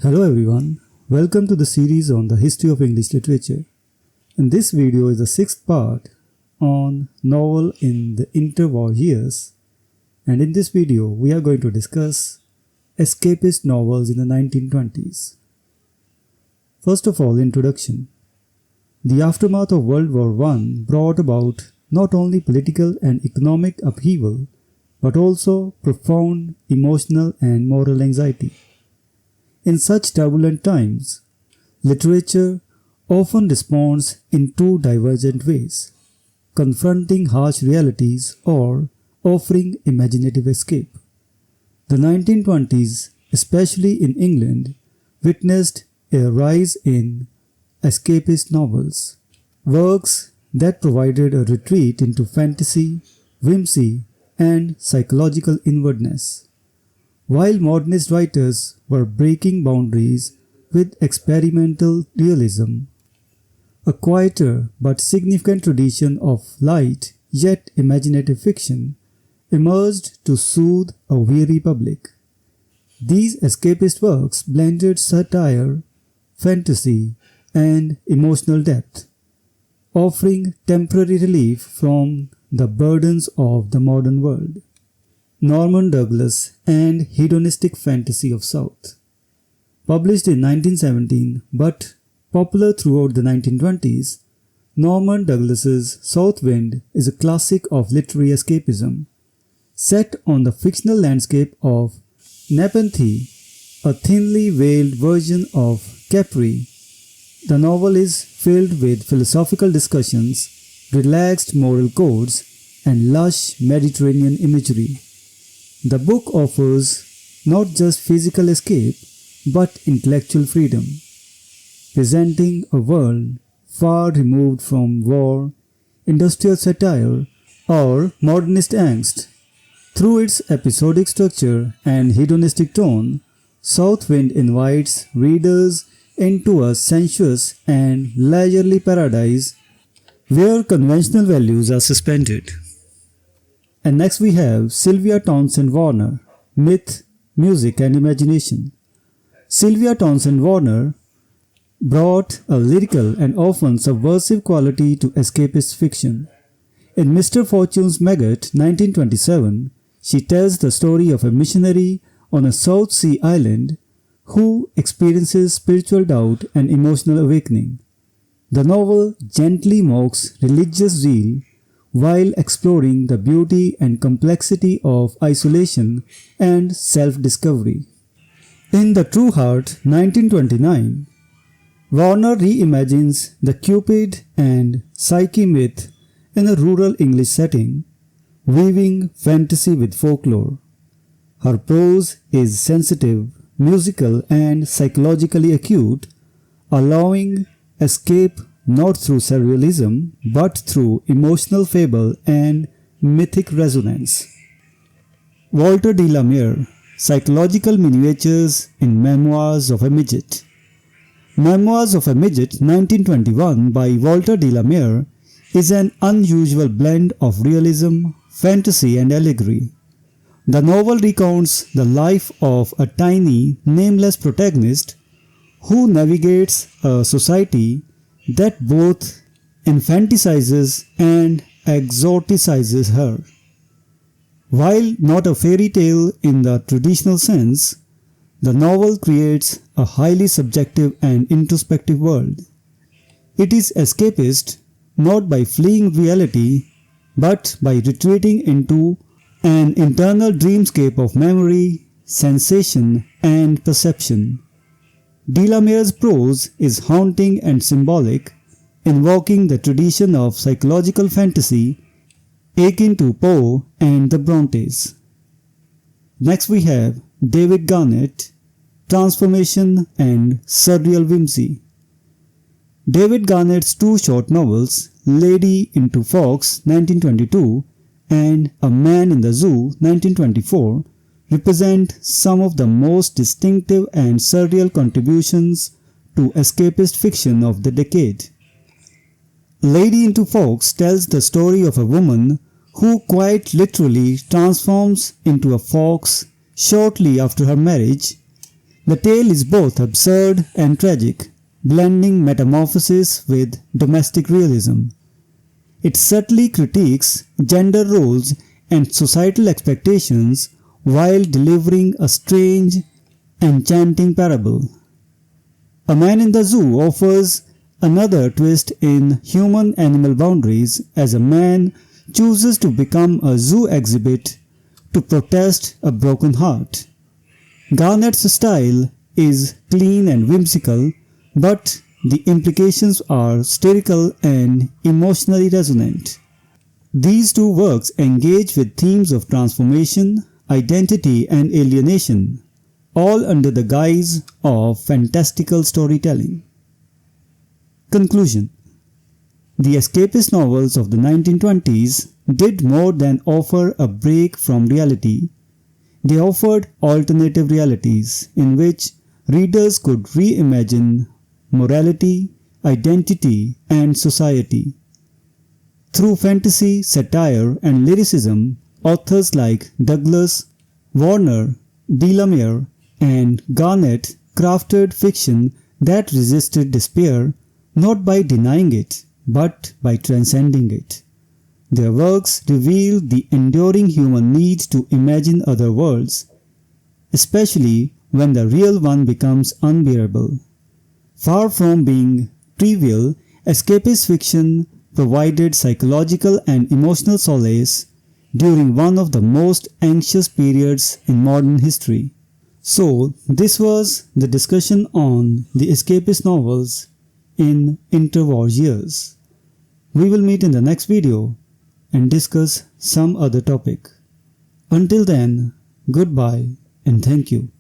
Hello everyone, welcome to the series on the history of English literature. In this video is the sixth part on novel in the interwar years, and in this video we are going to discuss escapist novels in the 1920s. First of all, introduction. The aftermath of World War I brought about not only political and economic upheaval but also profound emotional and moral anxiety. In such turbulent times, literature often responds in two divergent ways, confronting harsh realities or offering imaginative escape. The 1920s, especially in England, witnessed a rise in escapist novels, works that provided a retreat into fantasy, whimsy, and psychological inwardness. While modernist writers were breaking boundaries with experimental realism, a quieter but significant tradition of light yet imaginative fiction emerged to soothe a weary public. These escapist works blended satire, fantasy, and emotional depth, offering temporary relief from the burdens of the modern world. Norman Douglas and Hedonistic Fantasy of South. Published in 1917 but popular throughout the 1920s, Norman Douglas's South Wind is a classic of literary escapism. Set on the fictional landscape of Nepenthe, a thinly veiled version of Capri, the novel is filled with philosophical discussions, relaxed moral codes, and lush Mediterranean imagery. The book offers not just physical escape, but intellectual freedom, presenting a world far removed from war, industrial satire, or modernist angst. Through its episodic structure and hedonistic tone, South Wind invites readers into a sensuous and leisurely paradise where conventional values are suspended. And next we have Sylvia Townsend Warner, Myth, Music and Imagination. Sylvia Townsend Warner brought a lyrical and often subversive quality to escapist fiction. In Mr. Fortune's Maggot, 1927, she tells the story of a missionary on a South Sea island who experiences spiritual doubt and emotional awakening. The novel gently mocks religious zeal while exploring the beauty and complexity of isolation and self-discovery. In The True Heart, 1929, Warner reimagines the Cupid and Psyche myth in a rural English setting, weaving fantasy with folklore. Her prose is sensitive, musical, and psychologically acute, allowing escape not through surrealism, but through emotional fable and mythic resonance. Walter de la Mare, Psychological Miniatures in Memoirs of a Midget. Memoirs of a Midget, 1921, by Walter de la Mare, is an unusual blend of realism, fantasy, and allegory. The novel recounts the life of a tiny, nameless protagonist who navigates a society that both infantilizes and exoticizes her. While not a fairy tale in the traditional sense, the novel creates a highly subjective and introspective world. It is escapist not by fleeing reality, but by retreating into an internal dreamscape of memory, sensation, and perception. De la Mare's prose is haunting and symbolic, invoking the tradition of psychological fantasy akin to Poe and the Brontes. Next we have David Garnett, Transformation and Surreal Whimsy. David Garnett's two short novels, Lady into Fox, 1922, and A Man in the Zoo, 1924, represent some of the most distinctive and surreal contributions to escapist fiction of the decade. Lady into Fox tells the story of a woman who quite literally transforms into a fox shortly after her marriage, The tale is both absurd and tragic, blending metamorphosis with domestic realism. It subtly critiques gender roles and societal expectations while delivering a strange, enchanting parable. A Man in the Zoo offers another twist in human-animal boundaries as a man chooses to become a zoo exhibit to protest a broken heart. Garnett's style is clean and whimsical, but the implications are satirical and emotionally resonant. These two works engage with themes of transformation, identity, and alienation, all under the guise of fantastical storytelling. Conclusion: the escapist novels of the 1920s did more than offer a break from reality. They offered alternative realities in which readers could reimagine morality, identity, and society. Through fantasy, satire, and lyricism, authors like Douglas, Warner, Delamere, and Garnett crafted fiction that resisted despair not by denying it, but by transcending it. Their works reveal the enduring human need to imagine other worlds, especially when the real one becomes unbearable. Far from being trivial, escapist fiction provided psychological and emotional solace during one of the most anxious periods in modern history. So, this was the discussion on the escapist novels in interwar years. We will meet in the next video and discuss some other topic. Until then, goodbye and thank you.